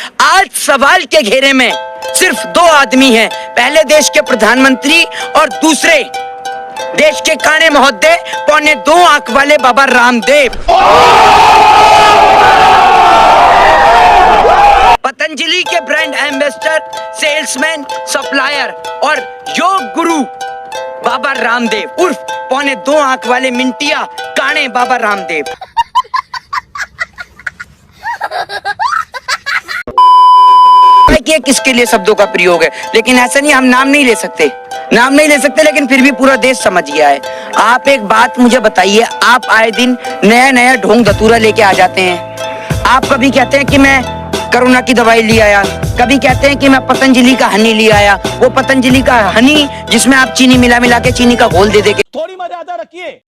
आज सवाल के घेरे में सिर्फ दो आदमी हैं, पहले देश के प्रधानमंत्री और दूसरे देश के काणे महोदय, पौने 2 आंख वाले बाबा रामदेव। पतंजलि के ब्रांड एम्बेसडर, सेल्समैन, सप्लायर और योग गुरु बाबा रामदेव उर्फ पौने 2 आंख वाले मिंटिया काणे बाबा रामदेव। कि किसके लिए शब्दों का प्रयोग है, लेकिन ऐसा नहीं, हम नाम नहीं ले सकते, लेकिन फिर भी पूरा देश समझ गया है। आप एक बात मुझे बताइए, आप आए दिन नया नया ढोंग धतूरा लेके आ जाते हैं। आप कभी कहते हैं कि मैं कोरोना की दवाई ले आया, कभी कहते हैं कि मैं पतंजलि का हनी ले आया। वो पतंजलि का हनी जिसमें आप चीनी मिला के चीनी का घोल दे के थोड़ी मर्यादा रखिए।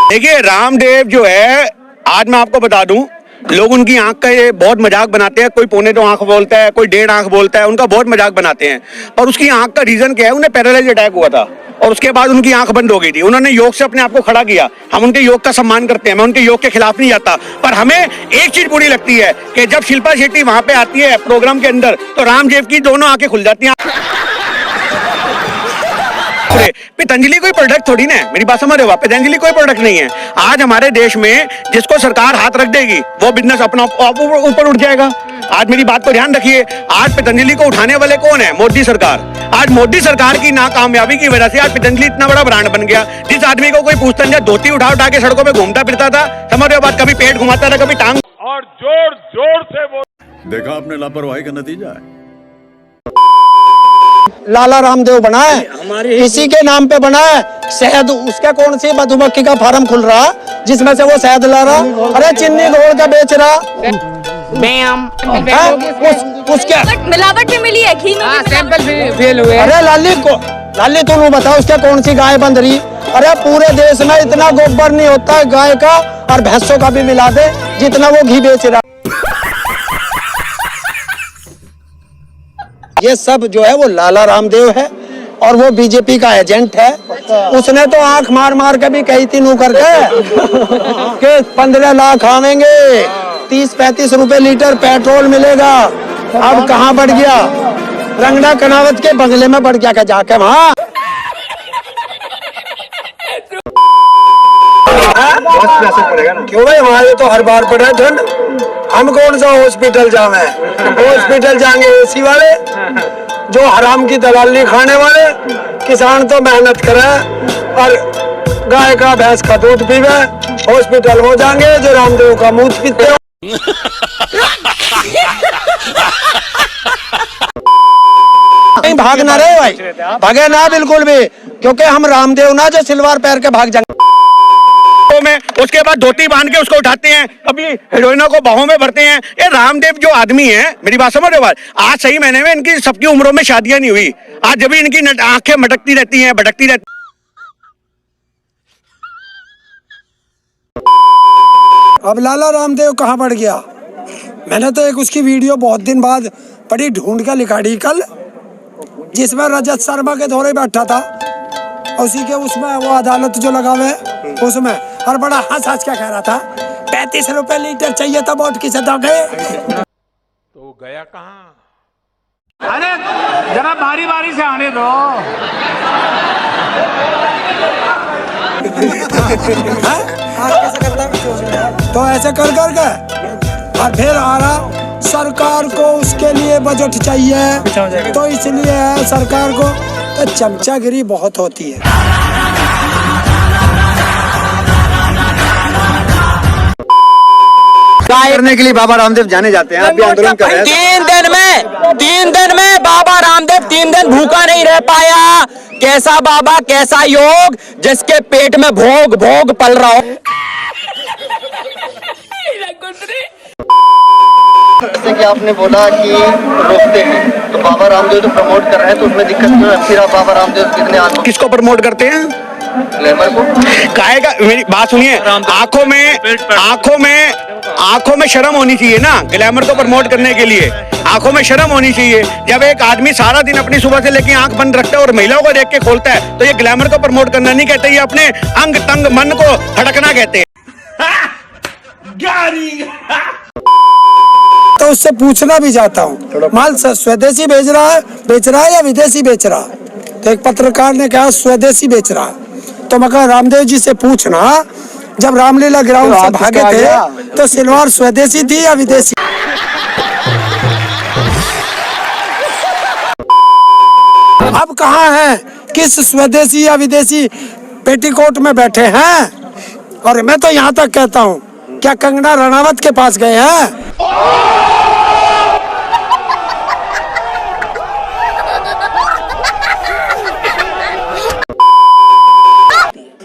देखिए रामदेव जो है, आज मैं आपको बता दूं, लोग उनकी आंख का ये बहुत मजाक बनाते हैं। कोई पौने 2 आंख बोलता है, कोई 1.5 आंख बोलता है, उनका बहुत मजाक बनाते हैं। और उसकी आंख का रीजन क्या है? उन्हें पैरालाइज अटैक हुआ था और उसके बाद उनकी आंख बंद हो गई थी। उन्होंने योग से अपने आप को खड़ा किया। हम उनके योग का सम्मान करते हैं, मैं उनके योग के खिलाफ नहीं जाता, पर हमें एक चीज बुरी लगती है कि जब शिल्पा शेट्टी वहां पे आती है प्रोग्राम के अंदर, तो रामदेव की दोनों आंखें खुल जाती हैं। पतंजलि कोई प्रोडक्ट थोड़ी ना है, मेरी बात समझ रहे हो? पतंजलि कोई प्रोडक्ट नहीं है। आज हमारे देश में जिसको सरकार हाथ रख देगी वो बिजनेस अपना ऊपर उठ जाएगा। आज मेरी बात को ध्यान रखिए, आज पतंजलि को उठाने वाले कौन है? मोदी सरकार। आज मोदी सरकार की नाकामयाबी की वजह से आज पतंजलि इतना बड़ा ब्रांड बन गया। जिस आदमी को कोई पूछता नहीं, धोती उठा के सड़कों पे घूमता फिरता था, समझ रहे हो बात? कभी पेट घुमाता था, कभी टांग, और जोर जोर से वो देखा आपने लापरवाही का नतीजा है। लाला रामदेव बना है, इसी के नाम पे बना है। शहद, उसका कौन सी मधुमक्खी का फार्म खुल रहा जिसमें से वो शहद ला रहा, अरे चीनी घोल का बेच रहा। उसके मिलावट भी मिली है, घी में सैंपल भी फेल हुए। अरे लाली तू बता, उसके कौन सी गाय बंध रही? अरे पूरे देश में इतना गोबर नहीं होता है गाय का और भैंसों का भी मिला दे जितना वो घी बेच रहा। ये सब जो है वो लाला रामदेव है और वो बीजेपी का एजेंट है। उसने तो आंख मार के भी कही थी नू करके कि 15 लाख आवेंगे, 30-35 रुपए लीटर पेट्रोल मिलेगा। अब कहाँ बढ़ गया? रंगना कनावत के बंगले में बढ़ गया, जाके वहाँ। क्यों भाई, हमारे तो हर बार पड़ा ठंड, हम कौन सा हॉस्पिटल जावे? हॉस्पिटल जाएंगे एसी वाले, जो हराम की दलाली खाने वाले। किसान तो मेहनत करे और गाय का भैंस का दूध पीवे। हॉस्पिटल हो जाएंगे जो रामदेव का मूत पीते हो। नहीं भागना रे भाई, भागे ना बिल्कुल भी, क्योंकि हम रामदेव ना जो सिलवार पैर के भाग जाएंगे में। उसके बाद धोती बांध के उसको उठाते हैं, कभी हीरोइनों को बाहों में भरते हैं। ये रामदेव जो आदमी है, मेरी बात समझ रहे हो? आज सही महीने में इनकी सबकी उम्रों में शादियां नहीं हुई। आज जब भी इनकी आंखें मटकती रहती हैं, भटकती रहती। अब लाला रामदेव कहाँ बढ़ गया? मैंने तो एक उसकी वीडियो बहुत दिन बाद बड़ी ढूंढ के लिखाड़ी कल, जिसमें रजत शर्मा के दौरे बैठा था, उसी के उसमें वो अदालत जो लगा हुआ है उसमें, और बड़ा हंस के कह रहा था 35 रुपए लीटर चाहिए था वोट की सदा गए। तो गया कहाँ? अरे जरा बारी बारी से आने दो। तो ऐसे कर और फिर आ रहा, सरकार को उसके लिए बजट चाहिए, तो इसलिए सरकार को तो चमचागिरी बहुत होती है। करने के लिए बाबा रामदेव जाने जाते हैं, अभी आंदोलन कर रहे हैं। 3 दिन में बाबा रामदेव 3 दिन भूखा नहीं रह पाया। कैसा बाबा, कैसा योग, जिसके पेट में भोग भोग पल रहा हो। जैसे कि आपने बोला कि रोकते हैं, तो बाबा रामदेव तो प्रमोट कर रहे हैं, तो उसमें दिक्कत क्यों है? फिर आप बाबा रामदेव कितने आदमी किसको प्रमोट करते हैं? ग्लैमर को। काहे का? मेरी बात सुनिए, आंखों में शर्म होनी चाहिए ना, ग्लैमर को प्रमोट करने के लिए आंखों में शर्म होनी चाहिए। जब एक आदमी सारा दिन अपनी सुबह से लेके आंख बंद रखता है और महिलाओं को देख के खोलता है, तो ये ग्लैमर को प्रमोट करना नहीं कहते, ये अपने अंग तंग मन को हड़कना कहते हैं। तो उससे पूछना भी चाहता हूँ, माल स्वदेशी बेच रहा है या विदेशी बेच रहा है? तो एक पत्रकार ने कहा स्वदेशी बेच रहा है। तो मैं कहा रामदेव जी से पूछना, जब रामलीला ग्राउंड से भागे थे तो सिलवार स्वदेशी थी या विदेशी? अब कहाँ है, किस स्वदेशी या विदेशी पेटीकोट में बैठे हैं? और मैं तो यहाँ तक कहता हूँ, क्या कंगना रनावत के पास गए हैं?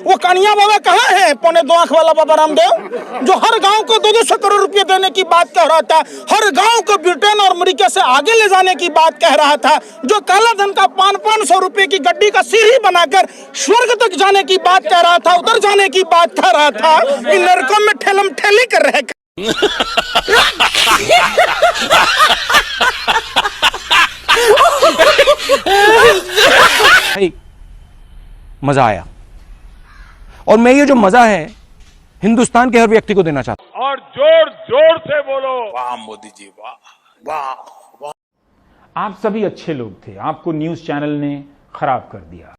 वो कन्हैया बाबा कहाँ है, पौने 2 आंख वाला बाबा रामदेव, जो हर गांव को 200 करोड़ रुपए देने की बात कह रहा था, हर गांव को ब्रिटेन और अमेरिका से आगे ले जाने की बात कह रहा था, जो काला धन का 500 रुपए की गड्डी का सीढ़ी बनाकर स्वर्ग तक जाने की बात कह रहा था, उधर जाने की बात कह रहा था, इन नरकों में ठेलम ठेली कर रहे। मजा आया, और मैं ये जो मजा है हिंदुस्तान के हर व्यक्ति को देना चाहता हूं। और जोर जोर से बोलो वाह मोदी जी वाह वाह वाह। आप सभी अच्छे लोग थे, आपको न्यूज चैनल ने खराब कर दिया।